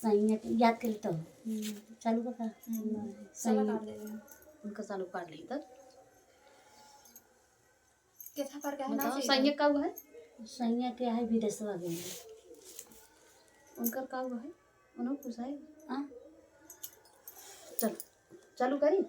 सैया के याद करी तो चालू बता उनका चालू काट ली तब कैसा फर्क है ना बताओ सैया का हुआ है सैया के है विदेशवा गई उनका का हुआ है उन्होंने पूछा है हाँ चलो चालू करी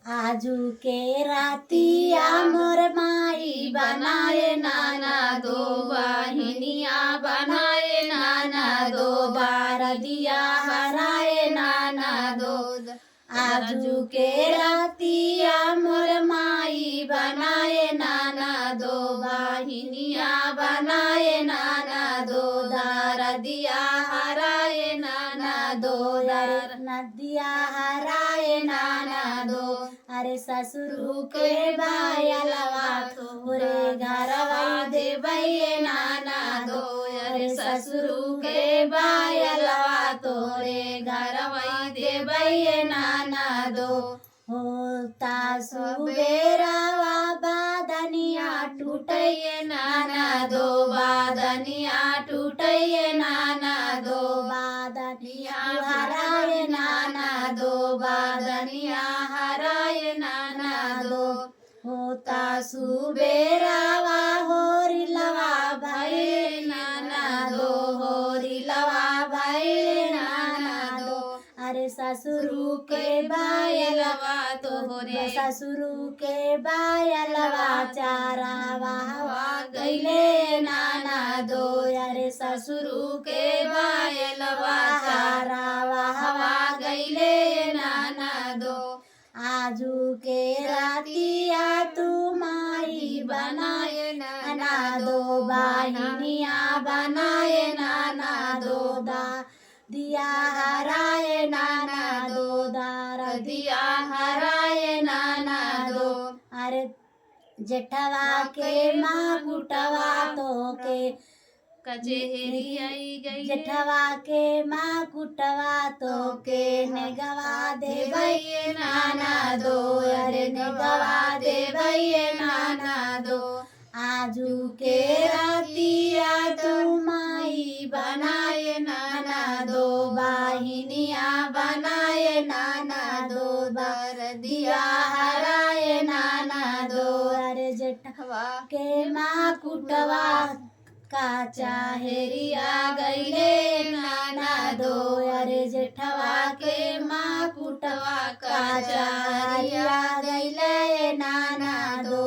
आजू के रातिया मोर माई बनाए नाना दो वाहिनिया बनाए नाना दो बार दिया हराए नाना दो आजू के रातिया मोर माई बनाए नाना दो वाहिनिया बनाए नाना दो दार दिया हराए नाना दो यार नदिया हराए नाना दो अरे ससुरु के बायलवा तोरे घरवा देवैये नाना दो अरे ससुरु के बायलवा तोरे घरवा देवैये नाना दो होता सुबेरावा बादनिया टूटैये नाना दो बादनिया टूटैये नाना दो बादनिया हराए नाना दो बादनिया हराए नाना दो होता सुबेरावा होरी लवा भैले नाना दो होरी लवा भैले नाना दो अरे ससुरु के बायलवा तोहरे ससुरु के बायलवा चारावा हवा गईले नाना दो अरे ससुरु के बायलवा चारावा हवा गईले नाना दो आजू के रातिया तू माई बनाए नाना दो वाहिनिया बनाए नाना दो दा दिया हराए नाना दो दार दिया हराए नाना दो अरे जेठवा के माँ कुटवा तो के कचेहरी आई गई जेठवा के माँ कुटवा तो के नेगवा देवैये नाना दो अरे नेगवा देवैये नाना दो आजू के रातिया तू माई बनाए नाना दो वाहिनिया बनाए नाना दो बार दिया हराए नाना दो अरे जेठवा के माँ कुटवा का चाहेरिया गईले नाना दो अरे जेठवा के माँ कुटवा का चाहेरिया गईले नाना दो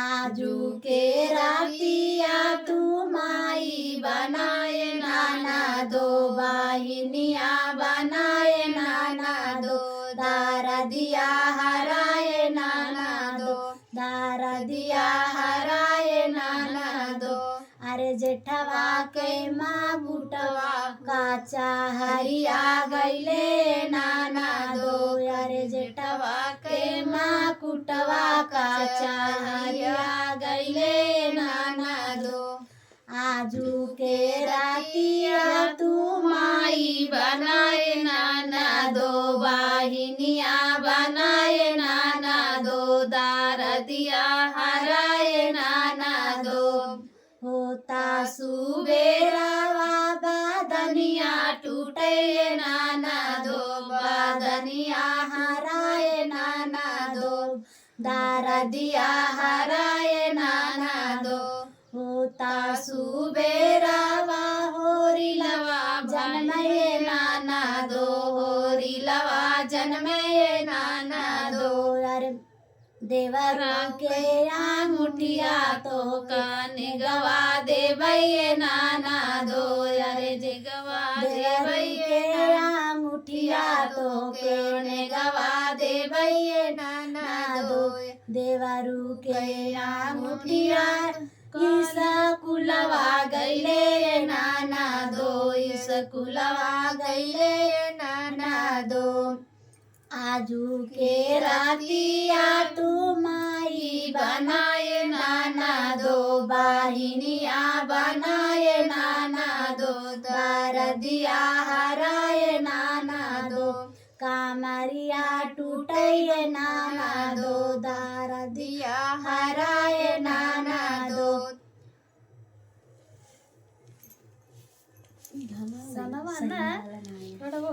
आजू के रातिया तू माई बनाए नाना दो वाहिनिया बनाए नाना दो दारा दिया हराए नाना दो दारा दिया हराए नाना दो अरे जेठवा के माँ बुटवा का चाहरिया गईले नाना दो अरे जेठवा के माँ कुटवा का चाहरिया गईले नाना दो आजू के रातिया तू माई बनाए नाना दो वाहिनिया बनाए नाना दो दार दिया हराए नाना दो होता सुबेरावा बादनिया टूटे नाना दो बादनिया हराए नाना दो दारा दिया हराए नाना दो होता सुबेरावा होरी लवा जन्मये नाना दो होरी लवा जन्मये नाना दो अरे देवरा के अंगूठिया तो काने गवा देवैये नाना दो अरे जगवा देवैये अंगूठिया तो केने गवा देवैये नाना दो देवरू के अंगूठिया इस कुलवा गईले नाना दो इस कुलवा गईले नाना दो आजू के रातिया तू माई बनाए नाना दो वाहिनिया बनाए नाना दो दार दिया हराए नाना दो कामरिया टूटे नाना दो दार दिया हराए नाना दो सनवा ना थोड़ा वो